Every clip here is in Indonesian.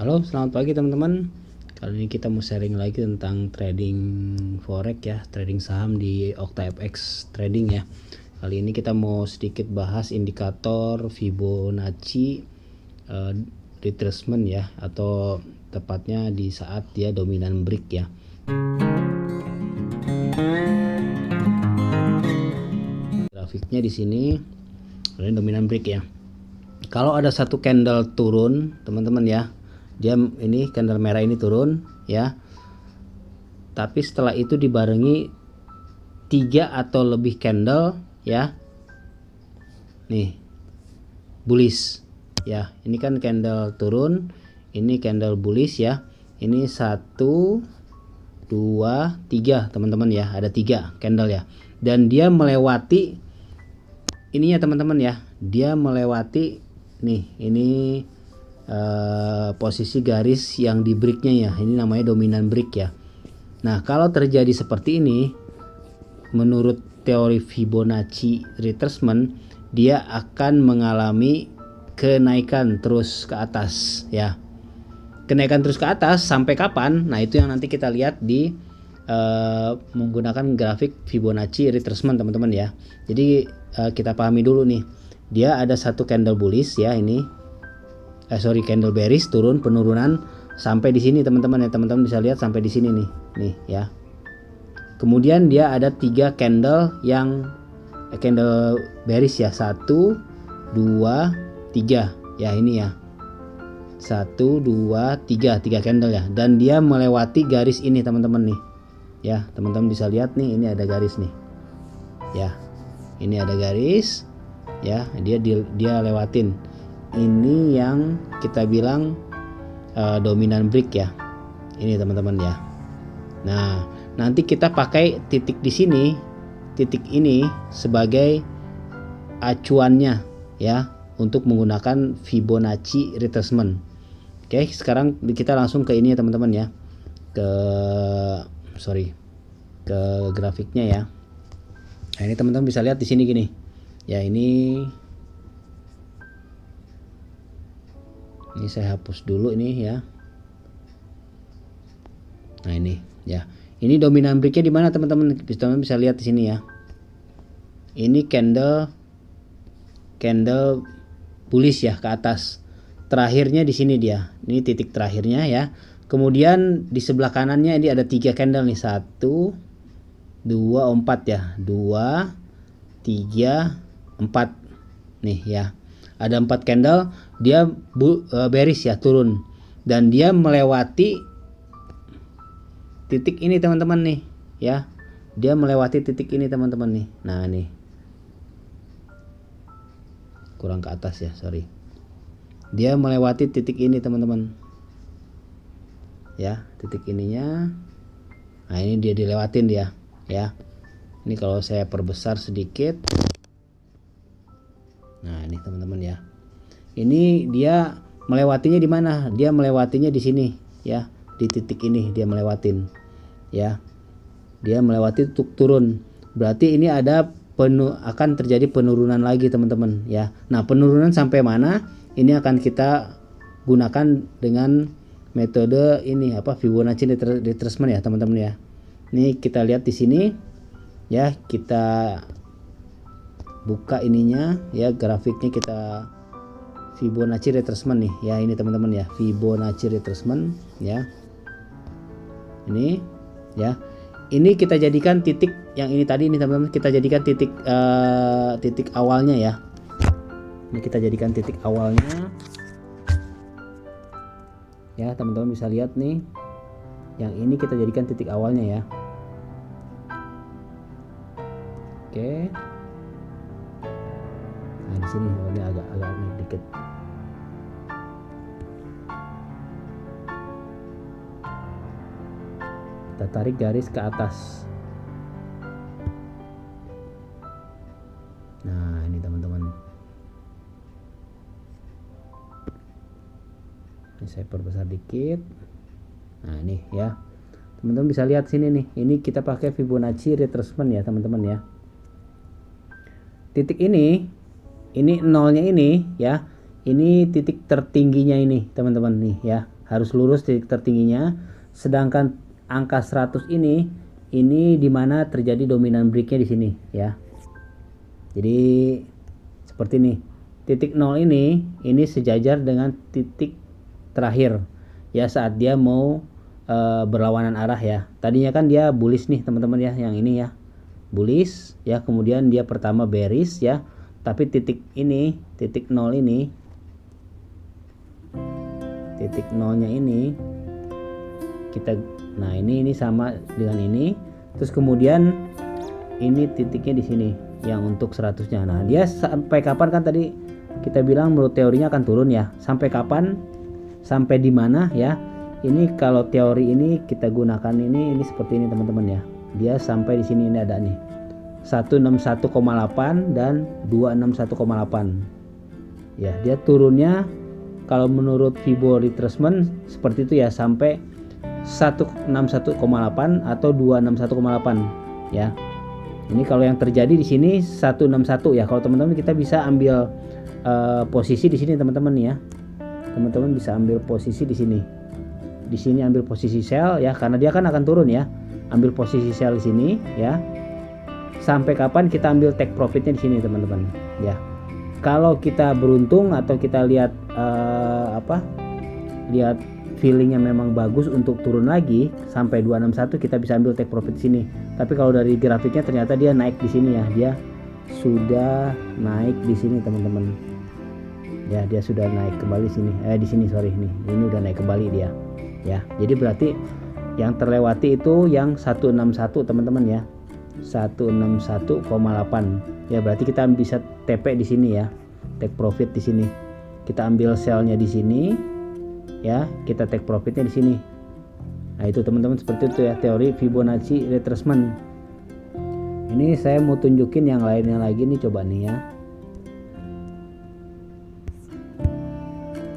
Halo, selamat pagi teman-teman. Kali ini kita mau sharing lagi tentang trading forex ya, trading saham di OctaFX Trading ya. Kali ini kita mau sedikit bahas indikator Fibonacci retracement ya, atau tepatnya di saat dia dominan break ya. Grafiknya di sini ini dominan break ya. Kalau ada satu candle turun, teman-teman ya, dia ini candle merah ini turun ya, tapi setelah itu dibarengi 3 atau lebih candle ya, nih bullish ya. Ini kan candle turun, ini candle bullish ya. Ini 1 2 3 teman-teman ya, ada 3 candle ya, dan dia melewati ininya teman-teman ya, dia melewati nih, ini posisi garis yang di breaknya ya, ini namanya dominan break ya. Nah, kalau terjadi seperti ini, menurut teori Fibonacci retracement, dia akan mengalami kenaikan terus ke atas ya. Kenaikan terus ke atas sampai kapan? Nah, itu yang nanti kita lihat di menggunakan grafik Fibonacci retracement teman-teman ya. Jadi kita pahami dulu nih, dia ada satu candle bullish ya, ini candle bearish turun, penurunan sampai di sini teman-teman ya. Teman-teman bisa lihat sampai di sini nih ya. Kemudian dia ada 3 candle yang candle bearish ya, 1 2 3 ya, ini ya, 1 2 3 candle ya, dan dia melewati garis ini teman-teman nih ya. Teman-teman bisa lihat nih, ini ada garis nih ya, ini ada garis ya, dia lewatin. Ini yang kita bilang dominan break ya, ini teman-teman ya. Nah, nanti kita pakai titik di sini, titik ini sebagai acuannya ya, untuk menggunakan Fibonacci retracement. Oke, sekarang kita langsung ke ini ya teman-teman ya, ke grafiknya ya. Nah, ini teman-teman bisa lihat di sini gini ya, ini saya hapus dulu ini ya. Nah, ini ya, ini dominan breaknya di mana teman-teman? Teman-teman bisa lihat di sini ya. Ini candle bullish ya, ke atas. Terakhirnya di sini dia. Ini titik terakhirnya ya. Kemudian di sebelah kanannya ini ada 3 candle nih, 1 2 4 ya. 2 3 4 nih ya. Ada 4 candle, dia bearish ya, turun, dan dia melewati titik ini teman-teman nih ya. Dia melewati titik ini teman-teman nih. Nah, nih kurang ke atas ya, sorry. Dia melewati titik ini teman-teman ya, titik ininya. Nah, ini dia dilewatin dia ya. Ini kalau saya perbesar sedikit, nah ini teman-teman ya, ini dia melewatinya di mana? Dia melewatinya di sini ya, di titik ini dia melewatin ya. Dia melewati turun, berarti ini ada akan terjadi penurunan lagi teman-teman ya. Nah, penurunan sampai mana? Ini akan kita gunakan dengan metode ini apa, Fibonacci retracement ya teman-teman ya. Ini kita lihat di sini ya, kita buka ininya ya, grafiknya kita Fibonacci retracement nih ya, ini teman-teman ya, Fibonacci retracement ya. Ini ya, ini kita jadikan titik yang ini tadi, ini teman-teman, kita jadikan titik titik awalnya ya. Ini kita jadikan titik awalnya ya, teman-teman bisa lihat nih, yang ini kita jadikan titik awalnya ya. Oke. Nah, di sini ini agak naik dikit. Kita tarik garis ke atas. Nah, ini teman-teman. Ini saya perbesar dikit. Nah, ini ya. Teman-teman bisa lihat sini nih. Ini kita pakai Fibonacci retracement ya, teman-teman ya. Titik ini nolnya ini ya. Ini titik tertingginya ini, teman-teman nih ya. harus lurus titik tertingginya. Sedangkan angka 100 ini dimana terjadi dominan breaknya di sini ya. Jadi seperti ini, titik 0 ini sejajar dengan titik terakhir ya saat dia mau berlawanan arah ya. Tadinya kan dia bullish nih teman-teman ya, yang ini ya bullish ya, kemudian dia pertama bearish ya, tapi titik 0 ini, titik 0-nya ini kita, nah ini sama dengan ini, terus kemudian ini titiknya di sini yang untuk 100-nya. Nah dia sampai kapan, kan tadi kita bilang menurut teorinya akan turun ya, sampai kapan, sampai di mana ya. Ini kalau teori ini kita gunakan ini seperti ini teman-teman ya. Dia sampai di sini, ini ada nih 161,8 dan 261,8 ya. Dia turunnya kalau menurut Fibo retracement seperti itu ya, sampai 161,8 atau 261,8 ya. Ini kalau yang terjadi di sini 161 ya. Kalau teman-teman kita bisa ambil posisi di sini teman-teman ya. Teman-teman bisa ambil posisi di sini. Di sini ambil posisi sell ya, karena dia kan akan turun ya. Ambil posisi sell di sini ya. Sampai kapan kita ambil take profitnya di sini teman-teman ya. Kalau kita beruntung atau kita lihat lihat feelingnya memang bagus untuk turun lagi sampai 261, kita bisa ambil take profit di sini. Tapi kalau dari grafiknya ternyata dia naik di sini ya. Dia sudah naik di sini teman-teman. Ya, dia sudah naik kembali sini. Di sini sorry nih. Ini udah naik kembali dia. Ya, jadi berarti yang terlewati itu yang 161 teman-teman ya. 161,8. Ya, berarti kita bisa TP di sini ya. Take profit di sini. Kita ambil sell-nya di sini. Ya, kita take profitnya di sini. Nah, itu teman-teman, seperti itu ya teori Fibonacci retracement. Ini saya mau tunjukin yang lainnya lagi nih, coba nih ya.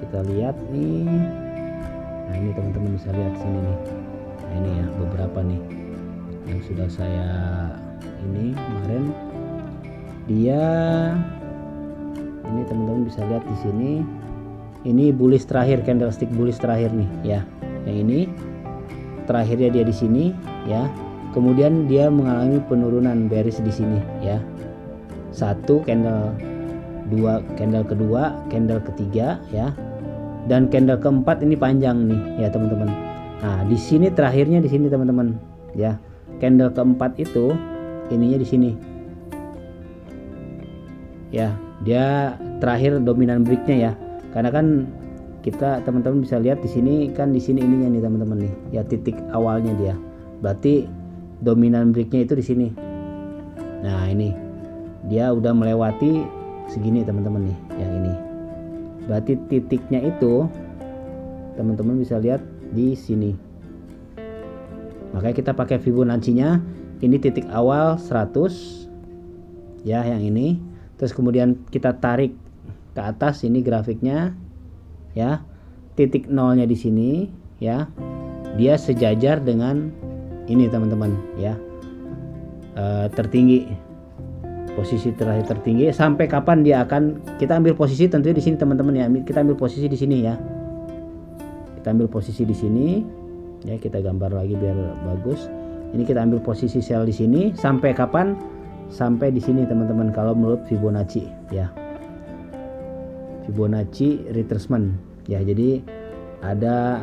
Kita lihat nih. Nah, ini teman-teman bisa lihat sini nih. Nah, ini ya beberapa nih yang sudah saya ini kemarin. Dia ini teman-teman bisa lihat di sini. Ini bullish terakhir, candlestick bullish terakhir nih ya. Yang ini terakhirnya dia di sini ya. Kemudian dia mengalami penurunan bearish di sini ya. Satu candle, dua candle kedua, candle ketiga ya. Dan candle keempat ini panjang nih ya teman-teman. Nah, di sini terakhirnya di sini teman-teman ya. Candle keempat itu ininya di sini. Ya, dia terakhir dominan breaknya ya. Karena kan kita teman-teman bisa lihat di sini kan, di sini ininya nih teman-teman nih. Ya, titik awalnya dia. Berarti dominan breaknya itu di sini. Nah, ini dia udah melewati segini teman-teman nih, yang ini. Berarti titiknya itu teman-teman bisa lihat di sini. Makanya kita pakai Fibonacci-nya. Ini titik awal 100 ya, yang ini. Terus kemudian kita tarik ke atas, ini grafiknya ya. Titik nolnya di sini ya. Dia sejajar dengan ini teman-teman ya. Tertinggi, posisi terakhir tertinggi. Sampai kapan dia akan, kita ambil posisi tentunya di sini teman-teman ya. Kita ambil posisi di sini ya. Kita ambil posisi di sini ya, kita gambar lagi biar bagus. Ini kita ambil posisi sell di sini. Sampai kapan? Sampai di sini teman-teman kalau menurut Fibonacci ya. Fibonacci retracement ya. Jadi ada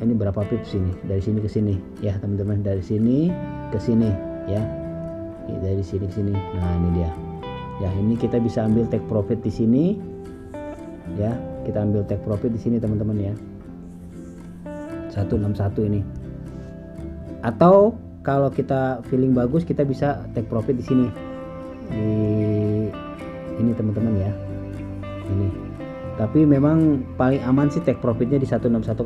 ini berapa pips ini, dari sini ke sini ya teman-teman, dari sini ke sini ya. Dari sini ke sini. Nah, ini dia. Ya, ini kita bisa ambil take profit di sini. Ya, kita ambil take profit di sini teman-teman ya. 161 ini. Atau kalau kita feeling bagus, kita bisa take profit di sini. Di ini teman-teman ya. Ini. Tapi memang paling aman sih take profitnya di 161,8.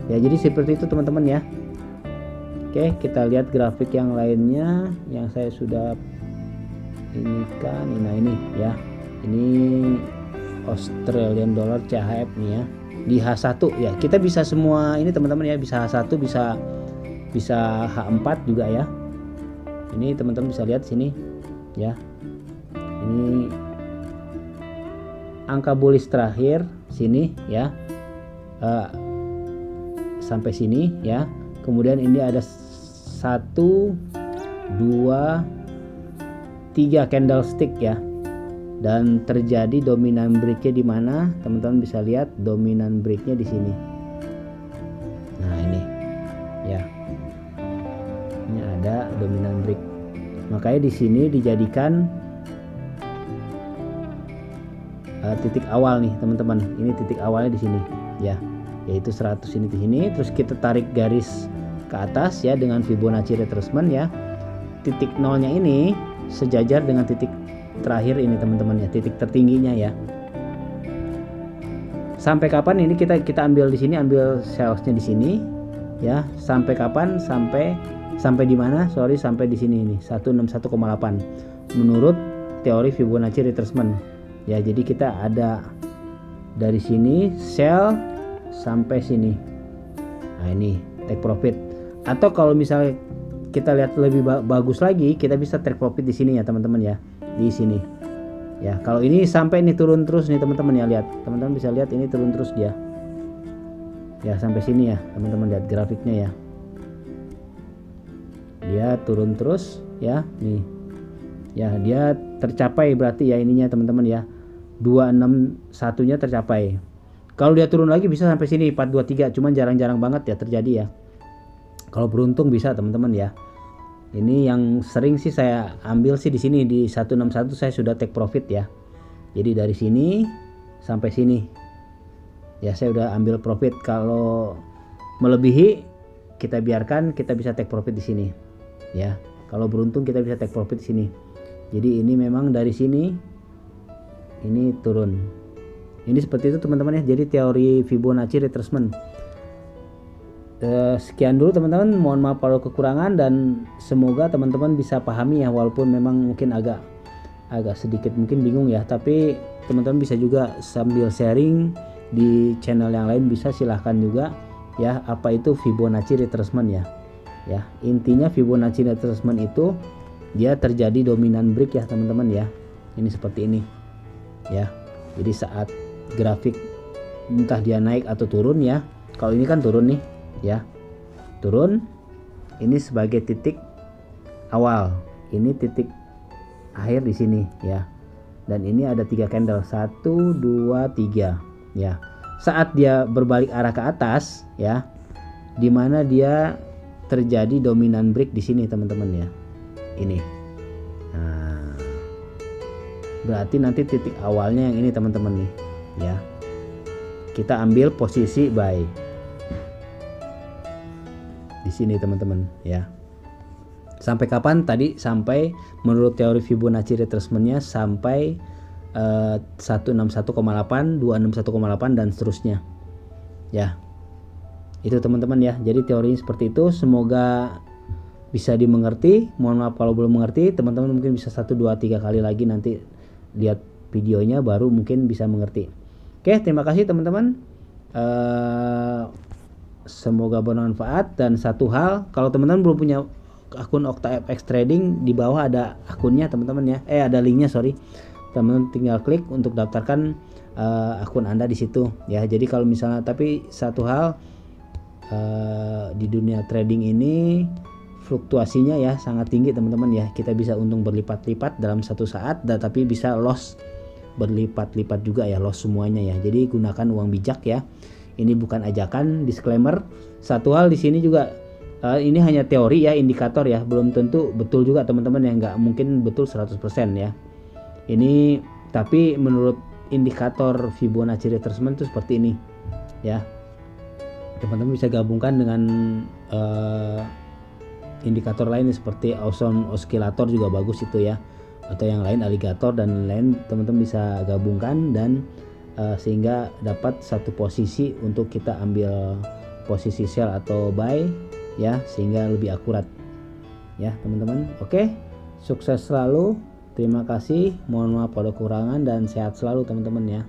Ya, jadi seperti itu teman-teman ya. Oke, kita lihat grafik yang lainnya yang saya sudah ini kan. Nah, ini ya. Ini Australian dollar CHF nih ya. Di H1 ya. Kita bisa semua ini teman-teman ya, bisa H1, bisa H4 juga ya. Ini teman-teman bisa lihat sini ya. Ini angka bullish terakhir sini ya. sampai sini ya. Kemudian ini ada 1 2 3 candlestick ya. Dan terjadi dominan breaknya di mana? Teman-teman bisa lihat dominan breaknya di sini. Nah ini ya, ini ada dominan break. Makanya di sini dijadikan titik awal nih teman-teman. Ini titik awalnya di sini ya, yaitu 100 ini di sini. Terus kita tarik garis ke atas ya dengan Fibonacci retracement ya. Titik nolnya ini sejajar dengan titik terakhir ini teman-teman ya, titik tertingginya ya. Sampai kapan ini kita ambil di sini, ambil sellsnya di sini ya. Sampai kapan? Sampai di mana? Sampai di sini ini 161,8 menurut teori Fibonacci retracement. Ya, jadi kita ada dari sini sell sampai sini. Nah, ini take profit. Atau kalau misalnya kita lihat lebih bagus lagi, kita bisa take profit di sini ya, teman-teman ya. Di sini. Ya, kalau ini sampai ini turun terus nih, teman-teman ya, lihat. Teman-teman bisa lihat ini turun terus dia. Ya, sampai sini ya, teman-teman lihat grafiknya ya. Dia turun terus ya, nih. Ya, dia tercapai berarti ya ininya teman-teman ya. 261-nya tercapai. Kalau dia turun lagi bisa sampai sini 423, cuman jarang-jarang banget ya terjadi ya. Kalau beruntung bisa teman-teman ya. Ini yang sering sih saya ambil sih di sini di 161 saya sudah take profit ya. Jadi dari sini sampai sini. Ya, saya udah ambil profit. Kalau melebihi kita biarkan, kita bisa take profit di sini. Ya. Kalau beruntung kita bisa take profit di sini. Jadi ini memang dari sini ini turun. Ini seperti itu teman-teman ya. Jadi teori Fibonacci retracement. Sekian dulu teman-teman, mohon maaf kalau kekurangan dan semoga teman-teman bisa pahami ya, walaupun memang mungkin agak sedikit mungkin bingung ya, tapi teman-teman bisa juga sambil sharing di channel yang lain, bisa silahkan juga ya, apa itu Fibonacci retracement ya. Ya, intinya Fibonacci retracement itu dia terjadi dominan break ya teman-teman ya. Ini seperti ini ya. Jadi saat grafik entah dia naik atau turun ya. Kalau ini kan turun nih ya, turun, ini sebagai titik awal, ini titik akhir di sini ya. Dan ini ada 3 candle, 1 2 3 ya. Saat dia berbalik arah ke atas ya, dimana dia terjadi dominan break di sini teman-teman ya. Ini. Nah, berarti nanti titik awalnya yang ini teman-teman nih ya. Kita ambil posisi buy di sini teman-teman ya. Sampai kapan tadi? Sampai menurut teori Fibonacci retracement-nya sampai 161,8, 261,8 dan seterusnya. Ya. Itu teman-teman ya. Jadi teorinya seperti itu. Semoga bisa dimengerti. Mohon maaf kalau belum mengerti. Teman-teman mungkin bisa 1 2 3 kali lagi nanti lihat videonya baru mungkin bisa mengerti. Oke, terima kasih teman-teman. Semoga bermanfaat. Dan satu hal, kalau teman-teman belum punya akun OctaFX Trading, di bawah ada akunnya teman-teman ya. Ada linknya, sorry. Teman-teman tinggal klik untuk daftarkan akun Anda di situ ya. Jadi kalau misalnya, tapi satu hal, di dunia trading ini fluktuasinya ya sangat tinggi teman-teman ya. Kita bisa untung berlipat-lipat dalam satu saat, tapi bisa loss berlipat-lipat juga ya, loss semuanya ya. Jadi gunakan uang bijak ya. Ini bukan ajakan, disclaimer. Satu hal di sini juga, ini hanya teori ya, indikator ya, belum tentu betul juga teman-teman ya, nggak mungkin betul 100% ya. Ini tapi menurut indikator Fibonacci retracement itu seperti ini ya. Teman-teman bisa gabungkan dengan indikator lain seperti Awesome Oscillator juga bagus itu ya, atau yang lain Alligator dan lain, teman-teman bisa gabungkan dan sehingga dapat satu posisi untuk kita ambil posisi sell atau buy ya, sehingga lebih akurat ya teman-teman. Oke, sukses selalu, terima kasih, mohon maaf pada kekurangan dan sehat selalu teman-teman ya.